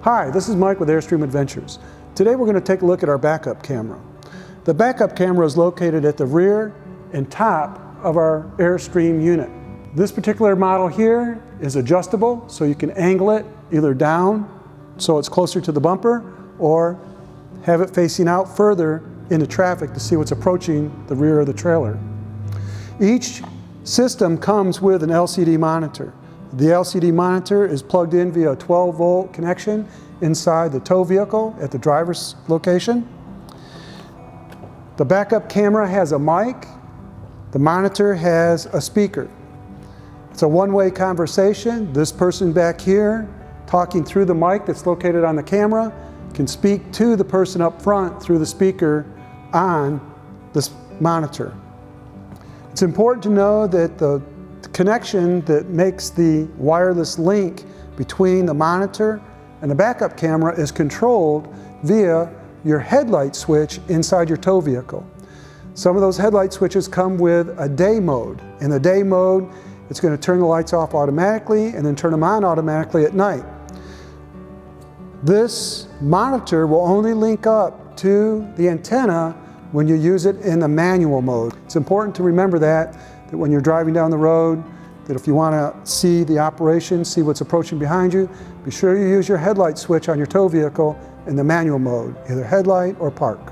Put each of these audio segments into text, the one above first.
Hi, this is Mike with Airstream Adventures. Today we're going to take a look at our backup camera. The backup camera is located at the rear and top of our Airstream unit. This particular model here is adjustable, so you can angle it either down so it's closer to the bumper, or have it facing out further into traffic to see what's approaching the rear of the trailer. Each system comes with an LCD monitor. The LCD monitor is plugged in via a 12-volt connection inside the tow vehicle at the driver's location. The backup camera has a mic. The monitor has a speaker. It's a one-way conversation. This person back here talking through the mic that's located on the camera can speak to the person up front through the speaker on this monitor. It's important to know that the connection that makes the wireless link between the monitor and the backup camera is controlled via your headlight switch inside your tow vehicle. Some of those headlight switches come with a day mode. In the day mode, it's going to turn the lights off automatically and then turn them on automatically at night. This monitor will only link up to the antenna when you use it in the manual mode. It's important to remember that when you're driving down the road, that if you want to see the operation, see what's approaching behind you, be sure you use your headlight switch on your tow vehicle in the manual mode, either headlight or park.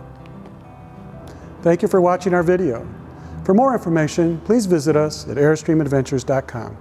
Thank you for watching our video. For more information, please visit us at airstreamadventures.com.